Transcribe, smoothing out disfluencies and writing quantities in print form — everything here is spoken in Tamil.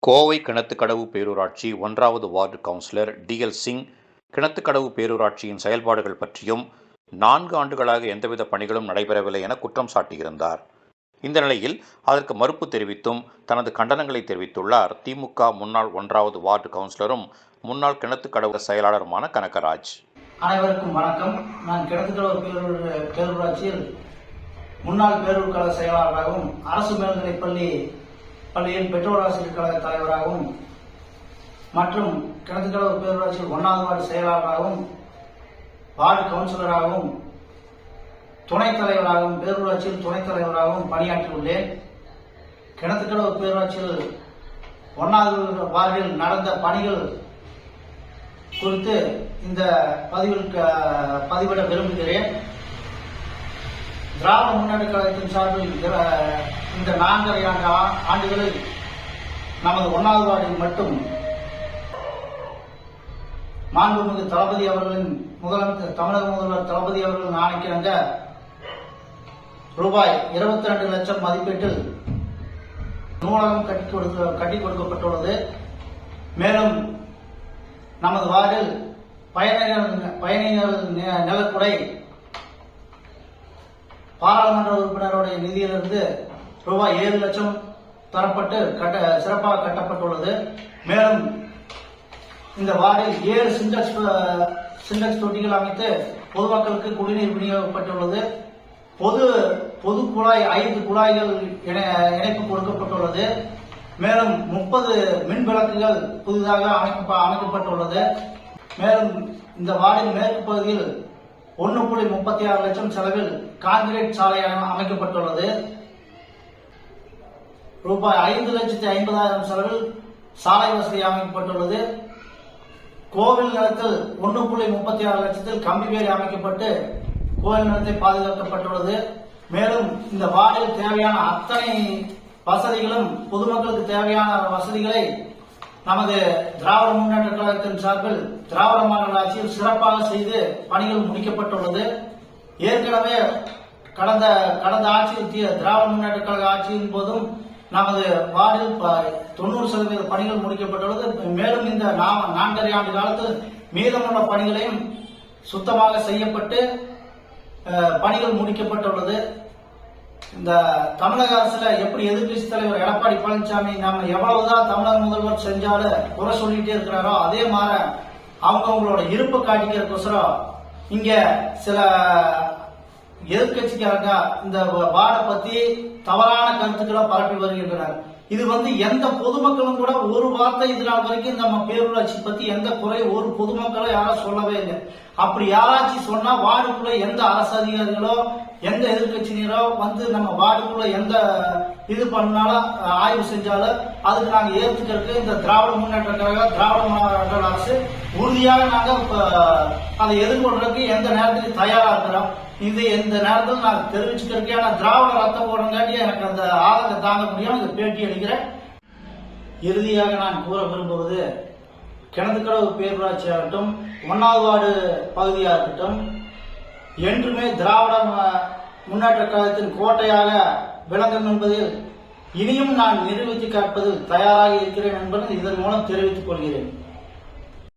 கோவை கிணத்துக்கடவு பேரூராட்சி 1வது வார்டு கவுன்சிலர் டி.எல். சிங், கிணத்துக்கடவு பேரூராட்சியின் செயல்பாடுகள் பற்றியும் 4 ஆண்டுகளாக எந்தவித பணிகளும் நடைபெறவில்லை என குற்றம் சாட்டியிருந்தார். இந்த நிலையில் அதற்கு மறுப்பு தெரிவித்தும் தனது கண்டனங்களை தெரிவித்துள்ளார் திமுக முன்னாள் 1வது வார்டு கவுன்சிலரும் முன்னாள் கிணத்துக்கடவு செயலாளருமான கனகராஜ். அனைவருக்கும் வணக்கம். நான் கிணத்துக்கடவு பேரூராட்சியில் முன்னாள் பேரூர் கழக செயலாளராகவும் அரசு மேல்நிலைப் பள்ளியில் பெற்றோர் ஆசிரியர் கழக தலைவராகவும் மற்றும் கிணத்துக்கடவு பேரூராட்சியில் 1வது வார்டு செயலாளராகவும் வார்டு கவுன்சிலராகவும் துணைத் தலைவராகவும் பேரூராட்சியில் துணைத் தலைவராகவும் பணியாற்றியுள்ளேன். கிணத்துக்கடவு பேரூராட்சியில் 1வது வார்டில் நடந்த பணிகள் குறித்து இந்த பதிவிட விரும்புகிறேன். திராவிட முன்னேற்ற கழகத்தின் சார்பில் இந்த 4½ ஆண்டுகளில் நமது 1வது வார்டில் மட்டும் மாண்புமிகு தளபதி அவர்களின் தமிழக முதல்வர் தளபதி அவர்களின் ஆணைக்கிணங்க ரூபாய் 22 லட்சம் மதிப்பீட்டில் நூலகம் கட்டி கொடுக்கப்பட்டுள்ளது. மேலும் நமது வார்டில் பயணிகள் நிலக்குடை பாராளுமன்ற உறுப்பினருடைய நிதியிலிருந்து ரூபாய் 7 லட்சம் தரப்பட்டு சிறப்பாக கட்டப்பட்டுள்ளது. மேலும் இந்த வார்டில் 7 சிண்டெக்ஸ் தொட்டிகள் அமைத்து பொதுமக்களுக்கு குடிநீர் விநியோகிக்கப்பட்டுள்ளது. பொது குழாய் 5 குழாய்கள் இணைப்பு கொடுக்கப்பட்டுள்ளது. மேலும் 30 மின் விளக்குகள் புதிதாக அமைக்கப்பட்டுள்ளது. மேலும் இந்த வார்டின் மேற்கு பகுதியில் 1.36 லட்சம் செலவில் கான்கிரீட் சாலை அமைக்கப்பட்டுள்ளது. ரூபாய் 5,50,000 செலவில் சாலை வசதி அமைக்கப்பட்டுள்ளது. கோவில் நிலத்தில் 1.36 லட்சத்தில் கம்பி வேலி அமைக்கப்பட்டு கோவில் நிலத்தை பாதுகாக்கப்பட்டுள்ளது. மேலும் இந்த வார்டில் தேவையான அத்தனை வசதிகளும் பொதுமக்களுக்கு தேவையான வசதிகளை நமது திராவிட முன்னேற்ற கழகத்தின் சார்பில் திராவிட மாடல் ஆட்சியில் சிறப்பாக செய்து பணிகள் முடிக்கப்பட்டுள்ளது. ஏற்கனவே கடந்த ஆட்சியில் திராவிட முன்னேற்ற கழக ஆட்சியின் போதும் நமது வார்டில் 90% பணிகள் முடிக்கப்பட்டுள்ளது. மேலும் இந்த 4½ ஆண்டு காலத்தில் மீதமுள்ள பணிகளையும் சுத்தமாக செய்யப்பட்டு பணிகள் முடிக்கப்பட்டுள்ளது. இந்த தமிழக அரசுல எப்படி எதிர்கட்சி தலைவர் எடப்பாடி பழனிசாமி நம்ம எவ்வளவுதான் தமிழக முதல்வர் செஞ்சாலும் குறை சொல்லிட்டே இருக்கிறாரோ, அதே மாதிரி அவங்களோட இருப்பு காட்டிக்கிறதுக்கோசரம் இங்க சில எதிர்கட்சிக்காரங்க இந்த வார்டை பத்தி தவறான கருத்துக்களை பரப்பி வருகின்றனர். இது எந்த பொதுமக்களும் கூட ஒரு வார்த்தை இது நாள் வரைக்கும் நம்ம பேரூராட்சி பத்தி எந்த குறை ஒரு பொதுமக்களும் யாரும் சொல்லவே இல்லை. அப்படி யாராச்சும் சொன்னா வார்டுக்குள்ள எந்த அரசு அதிகாரிகளோ எந்த எதிர்கட்சியினரோ நம்ம வார்டுக்குள்ள எந்த இது பண்ணாலும் ஆய்வு செஞ்சாலும் அதுக்கு நாங்க ஏற்றுக்கிறதுக்கு இந்த திராவிட முன்னேற்ற கழக திராவிட மாடல் அரசு உறுதியாக நாங்க அதை எதிர்கொள்றதுக்கு எந்த நேரத்துக்கு தயாரா இருக்கிறோம். இது இந்த நேரத்தில் நான் தெரிவிச்சுக்கிறதுக்கான திராவிட ரத்தம் போடுறங்காட்டி எனக்கு அந்த ஆதங்க தாங்க முடியாம இந்த பேட்டி அளிக்கிறேன். இறுதியாக நான் கூற விரும்புவது, கிணத்துக்கடவு பேரூராட்சி ஆகட்டும் 1வது வார்டு பகுதியாக இருக்கட்டும் என்றுமே திராவிட முன்னேற்ற கழகத்தின் கோட்டையாக விளங்கும் என்பதில் இனியும் நான் நிரூபித்து காப்பதில் தயாராக இருக்கிறேன் என்பதை இதன் மூலம் தெரிவித்துக் கொள்கிறேன்.